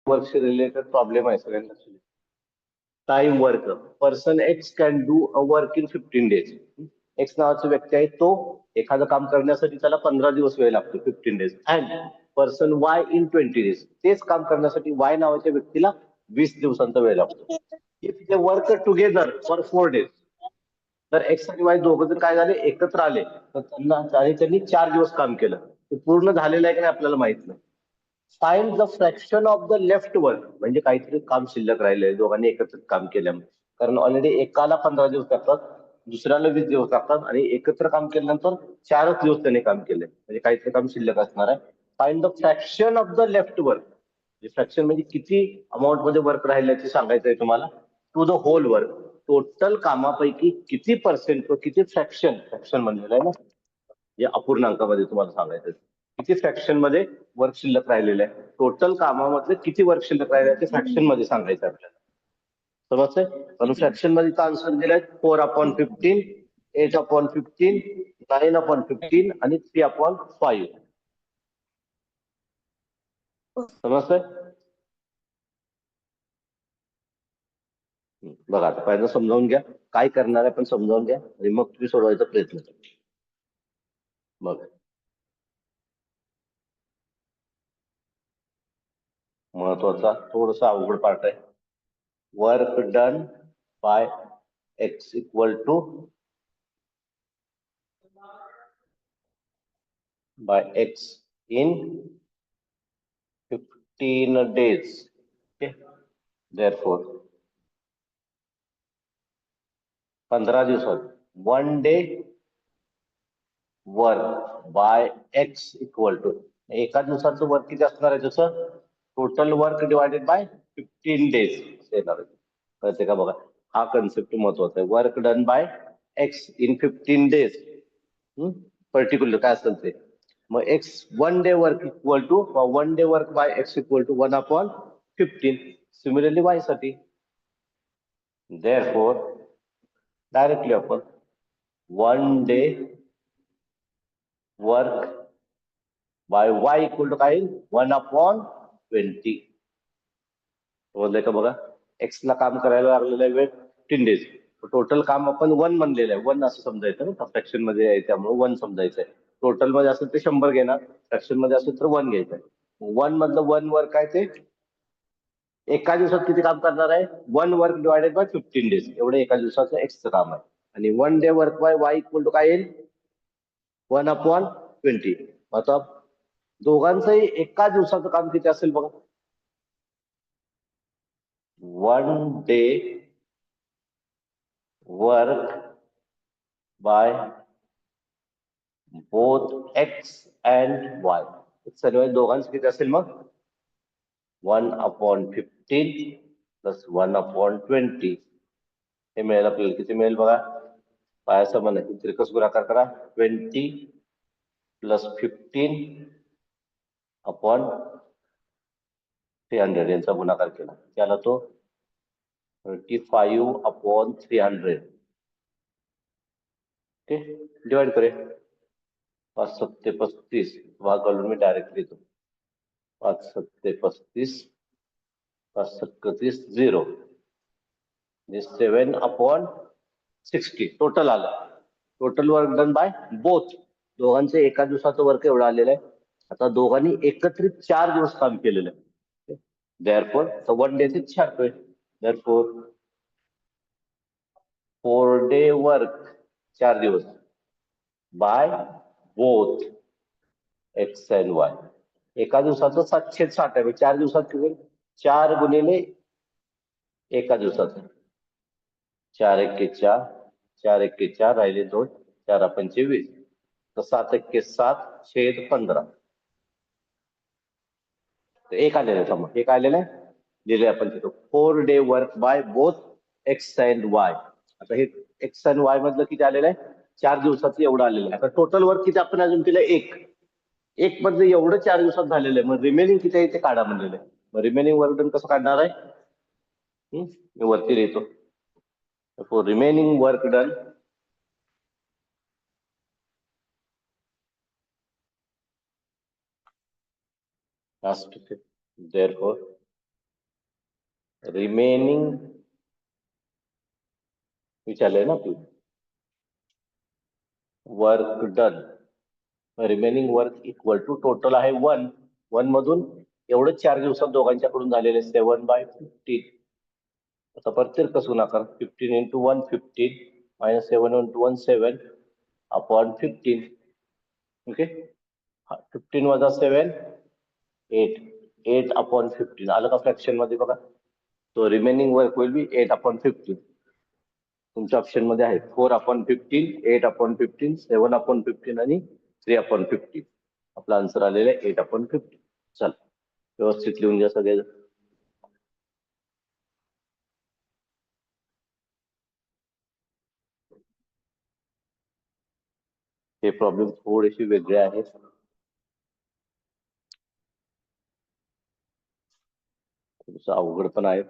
वर्कशी related problem आहे सगळ्यांना. Time work, person x can do a work in 15 days. X नावाचा व्यक्ती आहे, तो एखादं काम करण्यासाठी त्याला 15 दिवस वेळ लागतो, 15 days. And person Y in 20 days, तेच काम करण्यासाठी वाय नावाच्या व्यक्तीला 20 दिवसांचा वेळ लागतो. If they work together for 4 days, तर एक्स आणि वाय दोघं जर काय झाले एकत्र आले तर त्यांनी 4 दिवस काम केलं, ते पूर्ण झालेलं आहे की नाही आपल्याला माहित नाही. Find the fraction of the left work, म्हणजे काहीतरी काम शिल्लक राहिलंय दोघांनी एकत्र काम केल्यामुळे. कारण ऑलरेडी एकाला 15 दिवस लागतात, दुसऱ्याला 20 दिवस लागतात, आणि एकत्र काम केल्यानंतर 4च दिवस त्यांनी काम केले, म्हणजे काहीतरी काम शिल्लक असणार आहे. Find the fraction of the left work, fraction म्हणजे किती अमाऊंट मध्ये वर्क राहिल्याचे सांगायचं आहे तुम्हाला. To the whole work, total कामापैकी किती पर्सेंट, किती फ्रॅक्शन म्हणलेलं आहे ना, या अपूर्णांकामध्ये तुम्हाला सांगायचं किती फ्रॅक्शन मध्ये वर्क शिल्लक राहिलेलं आहे. टोटल कामामधले किती वर्क शिल्लक राहिले ते फ्रॅक्शन मध्ये सांगायचं आपल्याला. समजतंय? म्हणून फ्रॅक्शन मध्ये आन्सर दिलाय 4/15, 8/15, 9/15 आणि 3/5. समजतंय? बघा आता पहिलं समजावून घ्या काय करणार आहे, पण समजावून घ्या आणि मग तुम्ही सोडवायचा प्रयत्न करा. बघा, महत्वाचा थोडासा अवघड पार्ट आहे. Work done by X equal to by x in 15 days. Okay, therefore 15 दिवसात 1 day work by x equal to, एका दिवसाचं वर्क किती असणार आहे जसं total work divided by 15 days येणार. कळते का? बघा, हा कन्सेप्ट महत्वाचा आहे. Work done by X in 15 days, particular काय असेल ते. मग X 1 day work equal to 1 day work by X equal to 1/15. Similarly Y साठी देअरफॉर डायरेक्टली आपण 1 day work by Y equal to काय येईल 1/20. समजलंय का? बघा, एक्स ला काम करायला लागलेला आहे वेळ 15 डेज, टोटल काम आपण 1 म्हणलेलं आहे, 1 असं समजायचं ना, फ्रॅक्शन मध्ये आहे त्यामुळे 1 समजायचं आहे. टोटल मध्ये असेल ते 100 घेणार, फ्रॅक्शन मध्ये असेल तर 1 घ्यायचं. 1 मधलं 1 वर्क आहे ते एका दिवसात किती काम करणार आहे, 1 वर्क डिवायडेड बाय 15 डेज, एवढं एका दिवसाचं एक्सचं काम आहे. आणि 1 day work by Y equal to काय येईल 1/20. आता दोघांचंही एका दिवसाचं काम किती असेल बघा, 1 day work by both x and Y, सर्व दोघांचं किती असेल मग 1/15 प्लस 1/20. हे मिळेल आपल्याला. किती मिळेल बघा, पायाचा मन आहे तिरकस गुणाकार करा, 20 प्लस 15/300 यांचा गुणाकार केला त्याला तो 35/300. ओके, डिवाइड करे 5 7 35, भाग घालून मी डायरेक्ट लिहितो. 5 7 35, 5 7 30, 0, 7/60 टोटल आलं. Total work done by both, दोघांचे एका दिवसाचं वर्क एवढं आलेलं आहे. आता दोघांनी एकत्रित 4 दिवस काम केलेलं आहे. देअरफॉर 1 डे ते 4 होईल. देअरफॉर 4 डे वर्क 4 दिवस by both x and Y. एका दिवसाचं 760 आहे, 4 दिवसात किती, 4 गुणिले एका दिवसाचं 4 1 4, 4 1 4 राहिले 2, 4 5 20, तर 7 1 7 छेद 15. एक आलेलं आहे, समज एक आलेलं आहे, दिले आपण तिथं 4 day work by both x and Y. आता हे एक्स अँड वाय मधलं किती आलेलं आहे, 4 दिवसाचं एवढं आलेलं आहे. आता टोटल वर्क किती आपण अजून केलं, एक मधलं एवढं 4 दिवसात झालेलं आहे. मग रिमेनिंग किती आहे ते काढा म्हणलेलं आहे. मग रिमेनिंग वर्क डन कसं काढणार आहे, मी वरती लिहितो. For remaining work done, therefore remaining विचारलंय ना तू, work done. Remaining work equal to total आहे 1 मधून एवढंच 4 दिवसात दोघांच्याकडून झालेले 7/15. आता प्रत्येक कसं नका 15 into 1 15 minus 7 into 1 7 upon 15. Okay, 15 वजा 7 8 8 upon 15 आलं का फ्रॅक्शन मध्ये बघा. तो remaining work will be 8 upon 15. तुमच्या ऑप्शन मध्ये आहे 4 upon 15 8 upon 15 7 upon 15 आणि 3 upon 15. आपला आन्सर आलेला आहे 8 upon 15. चल व्यवस्थित लिहून घ्या सगळे. हे प्रॉब्लेम थोडेसे वेगळे आहेत. थोडंसं अवघड पण आहेत.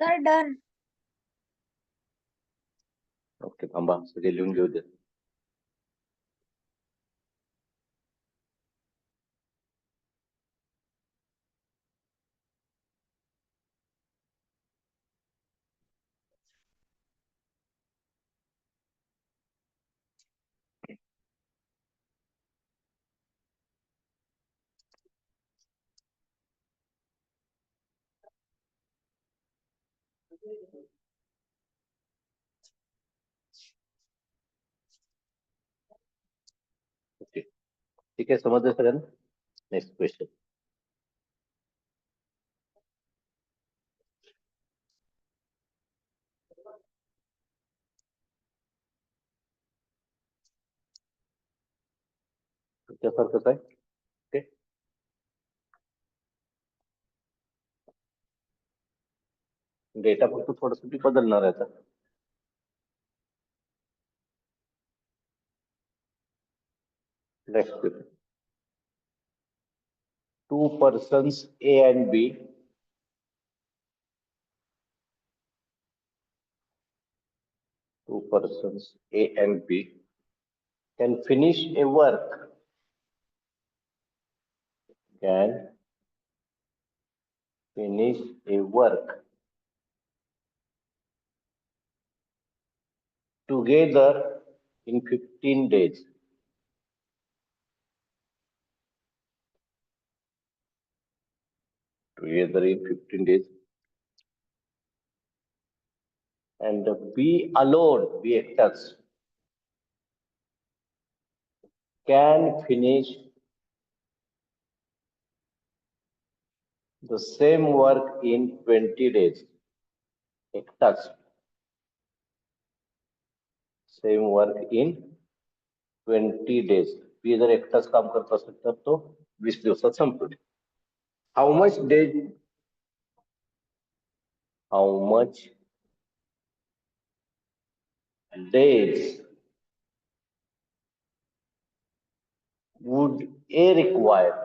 Sir done. ओके, थांबा सगळे लिहून घेऊ दे. ओके, ठीक आहे, समजलं सगळ्यांना. Next question. त्यासारखंच आहे. ओके, डेटा फक्त थोडस बदलणार आहे आता. Next question. 2 persons A and B can finish a work together in 15 days. Together in 15 days. And B alone, B एकटाच, can finish the same work in 20 days. एकटाच same work in 20 days. बी जर एकटाच काम करत असेल तर तो 20 दिवसात संपतो. How much days would A require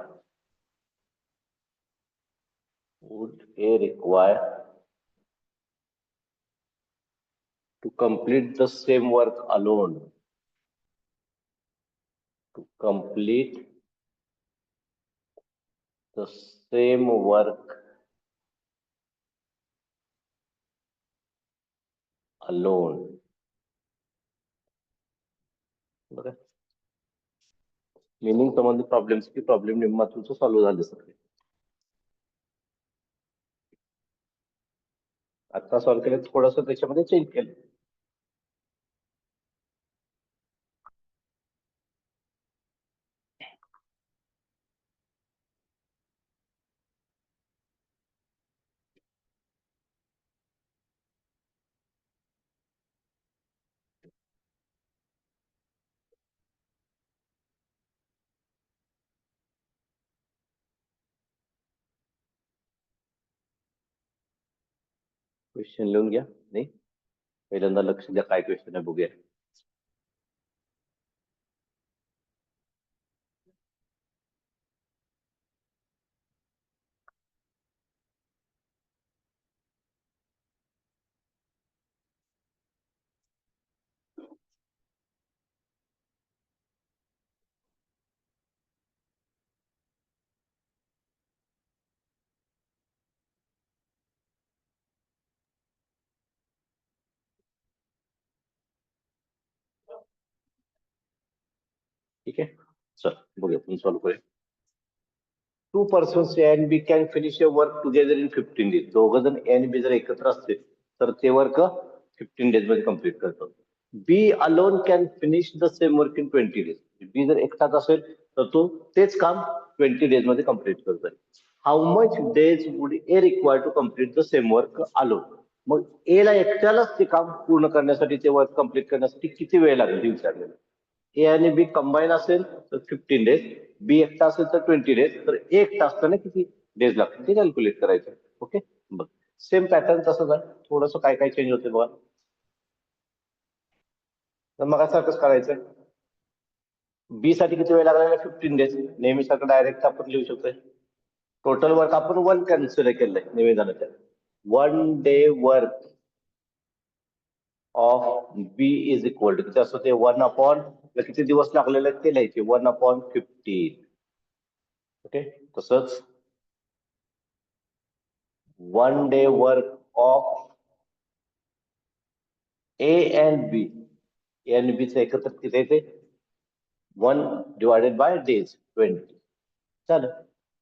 to complete the same work alone? To complete the same work alone. बघा, मिनिंग संबंधित प्रॉब्लेम्स की प्रॉब्लेम निम्मा तुमचं सॉल्व्ह झाले सगळे. आता सॉल्व्ह केलं, थोडंसं त्याच्यामध्ये चेंज केलं. क्वेश्चन लिहून घ्या. नाही पहिल्यांदा लक्ष द्या काय क्वेश्चन आहे बघूया. ठीक आहे, चल बघूया आपण सॉल्व्ह करूया. 2 persons A and B can finish a work together in 15 days. दोघं जण A आणि B जर एकत्र असतील तर ते वर्क 15 days मध्ये कम्प्लीट करतात. B alone can finish the same work in 20 days. B जर एकटाच असेल तर तो तेच काम 20 days मध्ये कम्प्लीट करतोय. How much days would A require to complete the same work alone? मग A ला एकट्यालाच ते काम पूर्ण करण्यासाठी ते वर्क कम्प्लीट करण्यासाठी किती वेळ लागेल विचारलेलं. ए आणि बी कंबाईन असेल तर 15 डेज, बी एकटा असेल तर 20 डेज, तर एकटा असताना किती डेज लागतील ते कॅल्क्युलेट करायचं. ओके, बघ सेम पॅटर्न तसंच आहे, थोडंसं काय काय चेंज होते बघा. तर मग सारखंच करायचं. बी साठी किती वेळ लागला 15 डेज, नेहमीसारखं डायरेक्ट आपण लिहू शकतोय. टोटल वर्क आपण 1 कन्सिडर केलंय निवेदनाच्या. 1 day work of B is equal to किती असतं ते 1/, किती दिवस लागलेले आहेत ते लिहायचे 1/15. ओके, तसंच 1 day work of A and B, A आणि बी चं एकत्र किती येते 1 डिवायडेड बाय डेज 20. चालेल,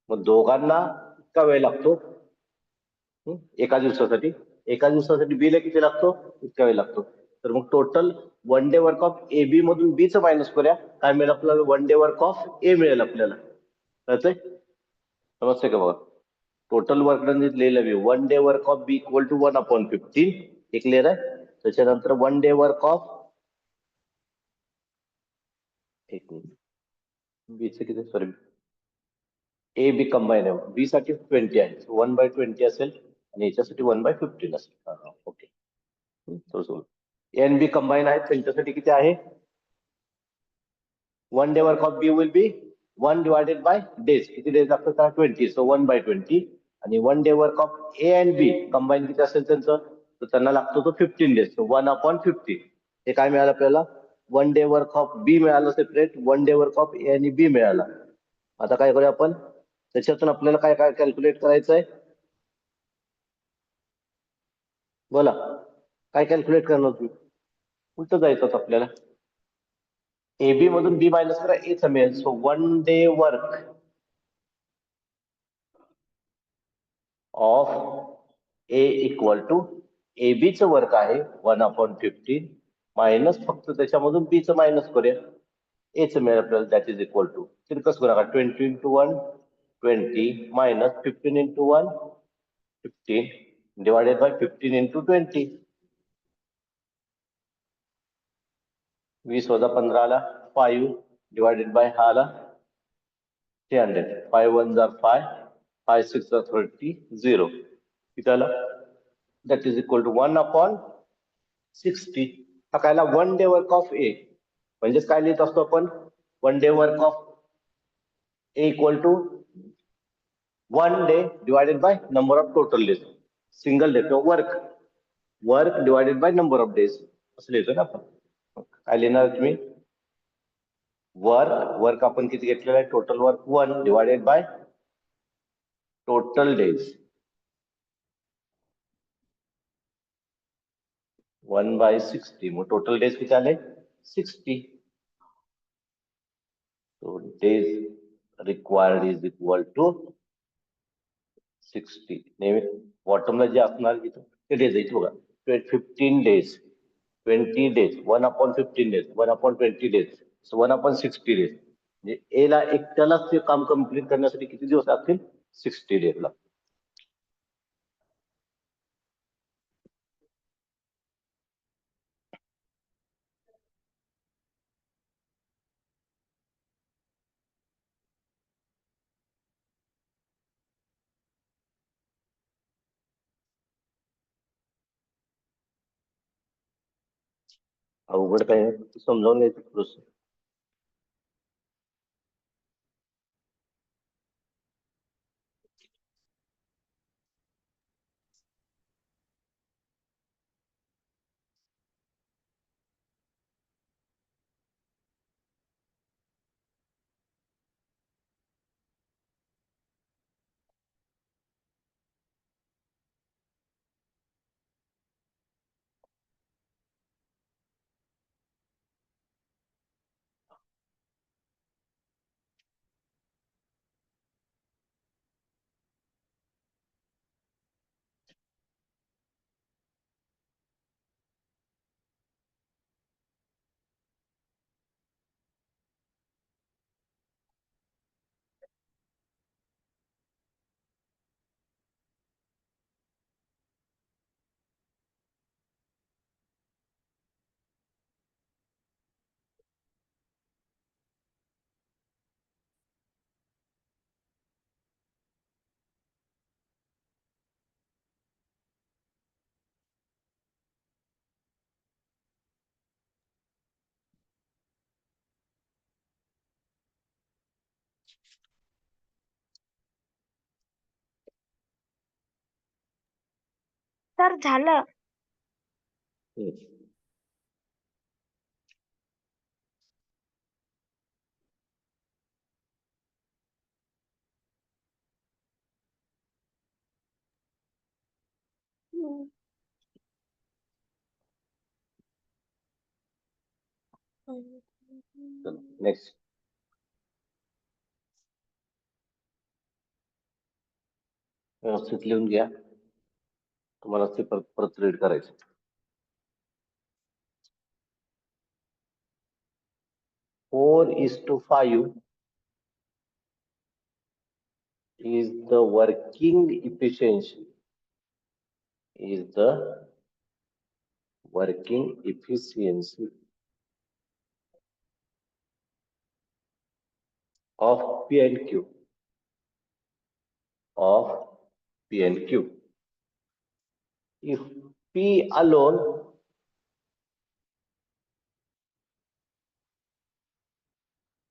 मग दोघांना इतका वेळ लागतो एका दिवसासाठी बी ला किती लागतो इतका वेळ लागतो. तर मग total 1 day work of A B मधून बी चं मायनस करूया, काय मिळेल आपल्याला 1 डे वर्क ऑफ ए मिळेल आपल्याला. कळतंय, समजतंय का बघा. टोटल वर्क डन लिहिलं मी 1 day work of B equal to 1/15. हे क्लिअर आहे. त्याच्यानंतर 1 डे वर्क ऑफ एक मिनिट बी चं किती, सॉरी ए बी कंबाईन आहे, बी साठी 20 आहे, 1/20 असेल आणि याच्यासाठी 1/15 असेल. ओके, थोडंसं एन बी कंबाईन आहेत त्यांच्यासाठी किती आहे 1 day work of B will be 1 divided by days, किती डेज लागतात त्याला 20, सो 1/20. आणि 1 day work of A and B combine किती असेल त्यांचं, तर त्यांना लागतो तो 15 डेज, सो 1/50. हे काय मिळालं आपल्याला 1 डे वर्क ऑफ बी मिळालं सेपरेट, 1 डे वर्क ऑफ ए आणि बी मिळाला. आता काय करूया आपण, त्याच्यातून आपल्याला काय काय कॅल्क्युलेट करायचं आहे बोला, काय कॅल्क्युलेट करणार तुम्ही. उलट जायचं होतं आपल्याला, ए बी मधून बी मायनस करा, ए चं मिळेल, so 1 day work of A equal to A B चं वर्क आहे 1/15 मायनस फक्त त्याच्यामधून बी चं मायनस करूया, ए चं मिळेल आपल्याला, दॅट इज इक्वल टू तिरकस करू नका 20 into 1 20 minus 15 into 1 15 divided by 15 into 20. 20 - 15 आला 5 डिवायडेड बाय हा आला 300. 5 1s are 5, 5 6s are 30, 0. किती आला, दॅट इज इक्वल टू 1/60. हा कायला 1 डे वर्क ऑफ ए, म्हणजेच काय लिहित असतो आपण 1 day work of A equal to 1 day divided by number of total days, single day किंवा work divided by number of days असं लिहितो ना आपण. काय लिहिणार तुम्ही, वर्क आपण किती घेतलेला आहे total work 1 divided by total days 1/60. मग टोटल डेज किती आले 60. So days required is equal to 60. नेहमी बॉटमला जे असणार इथं ते डेज आहे बघा, 15 days 20 days 1/15 days 1/20 days 1/60 days. म्हणजे ए ला एकट्यालाच ते काम कम्प्लीट करण्यासाठी किती दिवस लागतील 60 डेज लागतील. अवघड काय आहे, ते समजावून घ्यायचं प्रोसेस. तर झालं. नेक्स्ट. व्यवस्थित लिहून घ्या, तुम्हाला ते परत परत रीड करायचं. 4:5 is the working efficiency of P and Q if P alone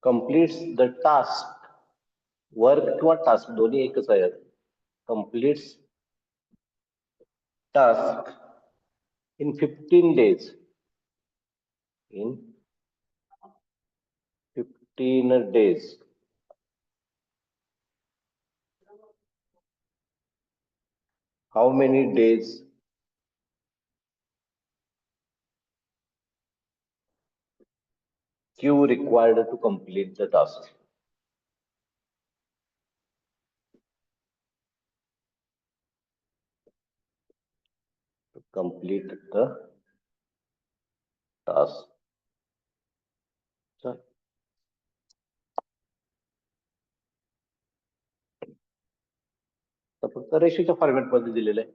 completes the task, work किंवा टास्क दोन्ही एकच आहे, completes task in 15 days, how many days Q required to complete the task? To complete the task. चल. तर फक्त रेषेच्या format मध्ये दिलेलं आहे.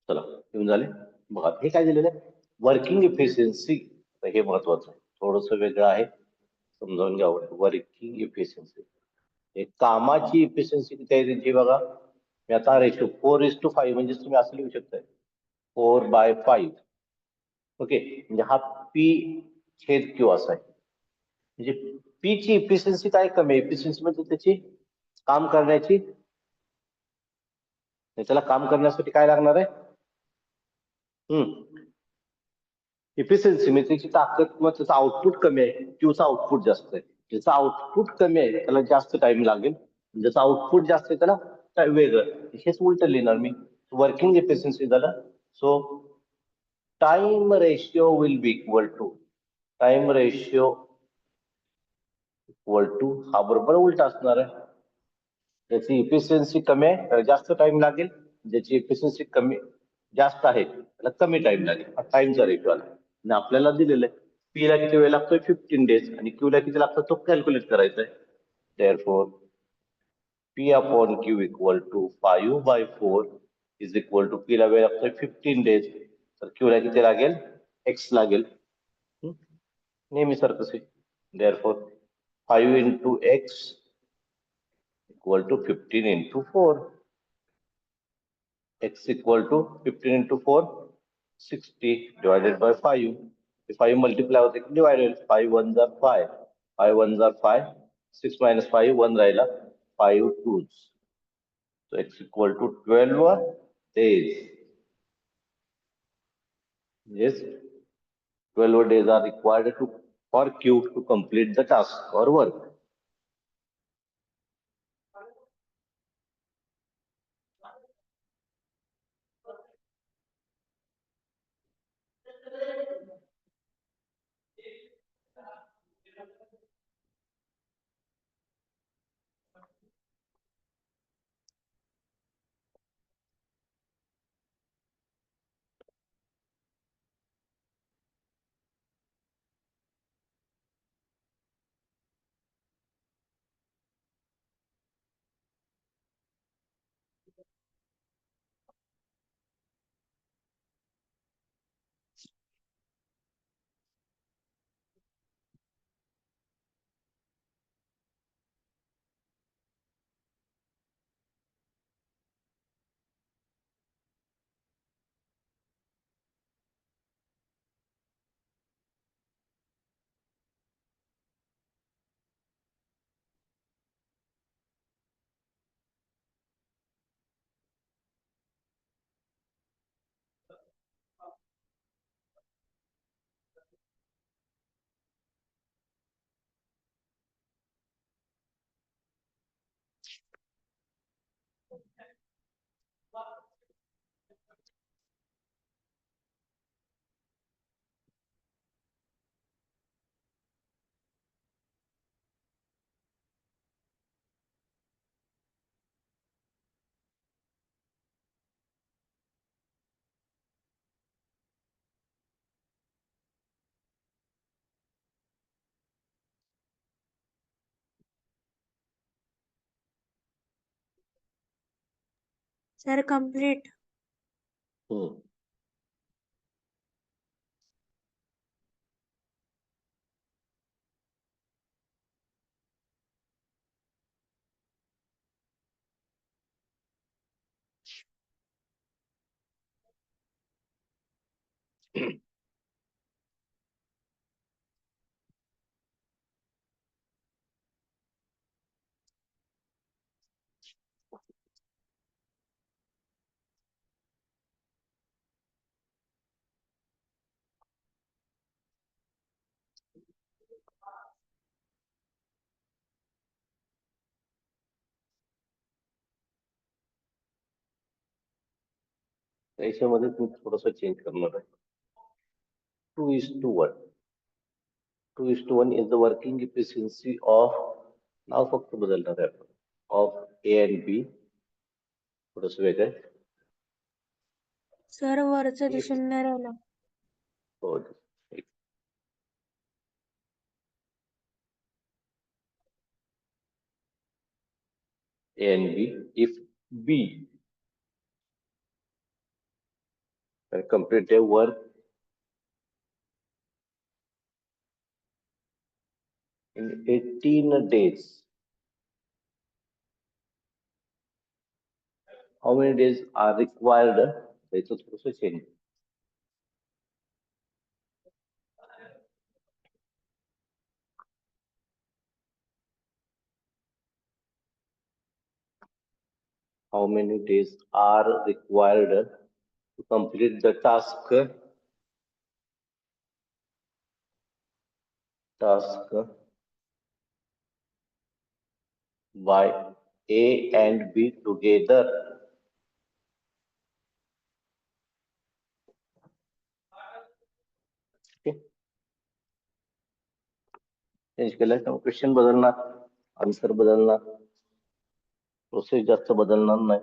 चला येऊन झाले. बघा हे काय दिलेलं आहे, वर्किंग इफिशियन्सी. हे महत्वाचं आहे, थोडस वेगळं आहे, समजावून घ्यावं. वर्किंग इफिशियन्सी, हे कामाची इफिशियन्सी किती आहे त्यांची बघा. मी आता रेशो 4:5 म्हणजे तुम्ही असं लिहू शकताय 4/5. ओके, म्हणजे हा पी छेद क्यू असा आहे. म्हणजे पी ची इफिशियन्सी काय कमी आहे, इफिशियन्सी म्हणजे त्याची काम करण्याची, त्याला काम करण्यासाठी काय लागणार आहे, इफिशियन्सी म्हणजे त्याची ताकद किंवा त्याचं आउटपुट कमी आहे, क्यूचा आउटपुट जास्त आहे. ज्याचा आउटपुट कमी आहे त्याला जास्त टाइम लागेल, ज्याचा आउटपुट जास्त आहे त्याला काय वेगळं. हेच उलट लिहिणार मी, वर्किंग इफिशियन्सी झालं. So time ratio will be equal to, time ratio equal to, हा बरोबर उलट असणार आहे. ज्याची इफिशियन्सी कमी आहे त्याला जास्त टाइम लागेल, ज्याची इफिशियन्सी कमी जास्त आहे त्याला कमी टाइम लागेल. हा टाइमचा रेशो आला आणि आपल्याला दिलेलं आहे पी ला किती वेळ लागतोय 15 डेज आणि क्यू ला किती लागतो तो कॅल्क्युलेट करायचा आहे. Therefore P upon Q equal to 5/4 is equal to, P ला वेळ लागतोय 15 डेज, तर क्यू ला किती लागेल, एक्स लागेल. नेहमी सारखंच आहे. Therefore 5 into x equal to 15 into 4. X equal to 15 into 4, 60 divided by 5. If 5 multiply होते की divided, 5 ones are 5, 5 ones are 5, 6 minus 5, 1 राहिला, 5 twos. So x equal to 12 days. Yes, 12 days are required for Q to complete the task or work. Sir complete. Hmm. याच्यामध्ये मी थोडस change करणार आहे. 2:1. 2:1 is the working efficiency of, नाव फक्त बदलणार आहे आपण, of A and बी. थोडस वेगळं आहे. सर वरचं ते If, शून्य राहिलं. हो, A and B, if B and complete their work in 18 days. How many days are required? त्याचं थोडंसं change. How many days are required to complete the task by A and B together? Okay. Change केलं तर question बदलणार, answer बदलणार, process जास्त बदलणार नाही.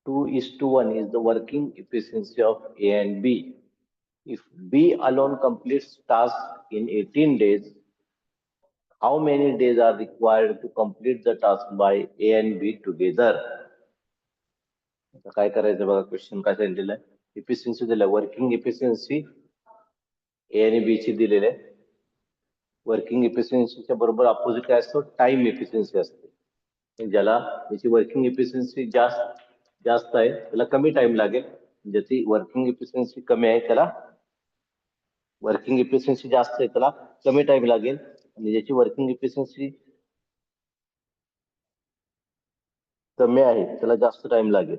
Two is to one is the working efficiency of A and B. If B alone completes task in 18 days, how many days are required to complete the task by A and B together? आता काय करायचं बघा, question काय दिलेलं आहे, efficiency दिलं, working efficiency ए आणि बी ची दिलेली आहे. वर्किंग इफिशियन्सीच्या बरोबर अपोजिट काय असतो, टाइम इफिशियन्सी असते. ज्याला त्याची वर्किंग इफिशियन्सी जास्त आहे त्याला कमी टाइम लागेल, ज्याची वर्किंग इफिशियन्सी कमी आहे त्याला वर्किंग इफिशियन्सी जास्त आहे त्याला कमी टाइम लागेल, आणि ज्याची वर्किंग इफिशियन्सी कमी आहे त्याला जास्त टाइम लागेल,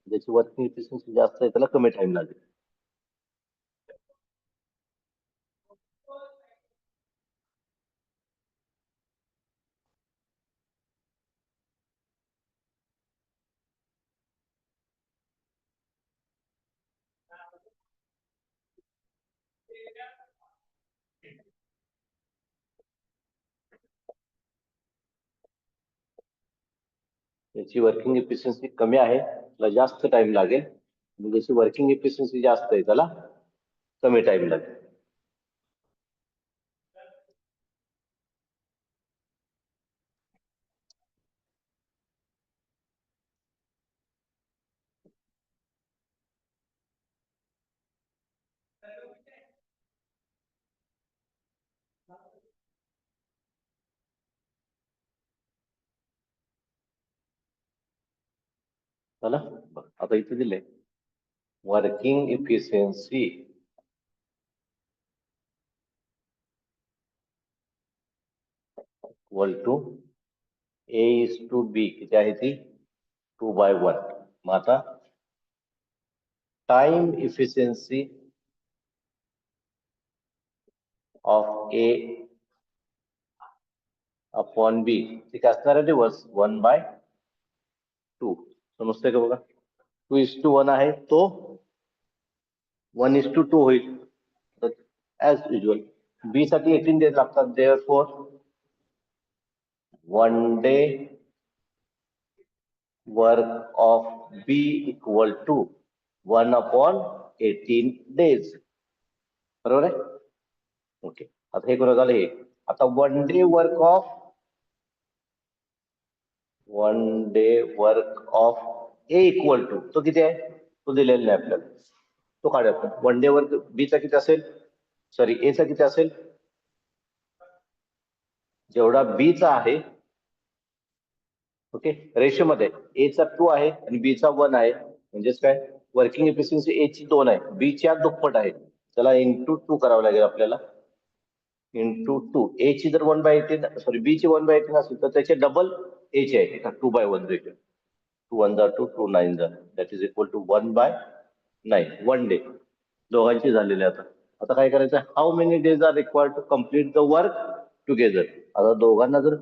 ज्याची वर्किंग इफिशियन्सी जास्त आहे त्याला कमी टाइम लागेल. ज्याची वर्किंग इफिशियन्सी कमी आहे त्याला जास्त टाइम लागेल, आणि ज्याची वर्किंग इफिशियन्सी जास्त आहे त्याला कमी टाइम लागेल. चला आता इथे दिले working efficiency equal to A is to B, किती आहे ती 2/1. मग आता time efficiency of A upon B ती काय असणार आहे, रिव्हर्स 1/2. समजतंय का बघा, 2:1 आहे तो 1:2 होईल. ऍज युजल बी साठी 18 डेज लागतात, therefore 1 day work of B equal to 1/18 days. बरोबर आहे. ओके, आता हे कोण झालं, हे आता 1 day work of A equal to तो किती आहे, तो दिलेला नाही आपल्याला, तो काढूया आपण. 1 डे वर्क बी चा किती असेल, सॉरी ए चा किती असेल, जेवढा बी चा आहे, ओके, रेशो मध्ये ए चा 2 आहे आणि बी चा 1 आहे, म्हणजेच काय, वर्किंग इफिशियन्सी ए ची 2 आहे, बी च्या दुप्पट आहे, त्याला इंटू 2 करावं लागेल आपल्याला. इंटू 2, ए ची जर 1/18 सॉरी बी ची 1/18 असेल तर त्याचे डबल ए चे आहे, 2/1 देखील. 2 1 2 2 9 that is equal to 1/9. 1 day दोघांची झालेले. आता काय करायचं, how many days are required to complete the work together. आता दोघांना जर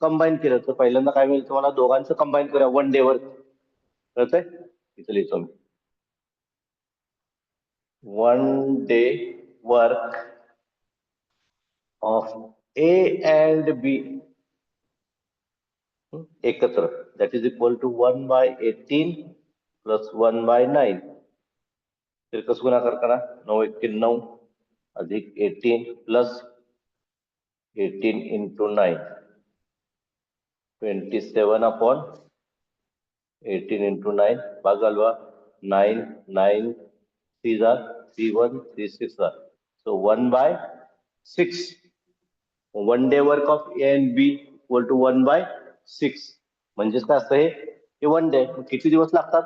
कंबाईन केलं तर पहिल्यांदा काय मिळेल तुम्हाला, दोघांचं कंबाईन करूया 1 डे वर्क. कळतंय? इथं लिहितो मी 1 day work of A and B एकत्र, that is equal to 1/18 plus 1/9. तर कसं गुणाकार करा, 9 अधिक 18 प्लस 18 into 9, 27 upon 18 into 9, भागालवा 9, 9, 3 are 3, 1, 3, 6 are. So 1/6. 1 day work of A and B equal to 1/6. म्हणजेच काय असतं हे 1 डे. किती दिवस लागतात?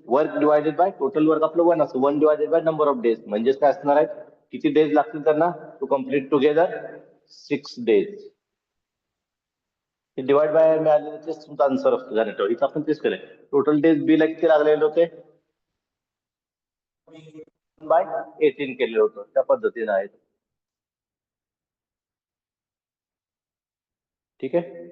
Work divided by total work आपलं 1 असतं. 1 divided by number of days. म्हणजेच काय असणार आहे, किती डेज लागतील त्यांना to complete together? 6 days. Divide by मिळालेलं तेच तुमचा आन्सर असतो जनरेटर. इथं आपण तेच केलंय. टोटल डेज बी ला किती लागलेले होते? 1/18 केलेलं होतं. त्या पद्धतीने आहे. ठीक आहे.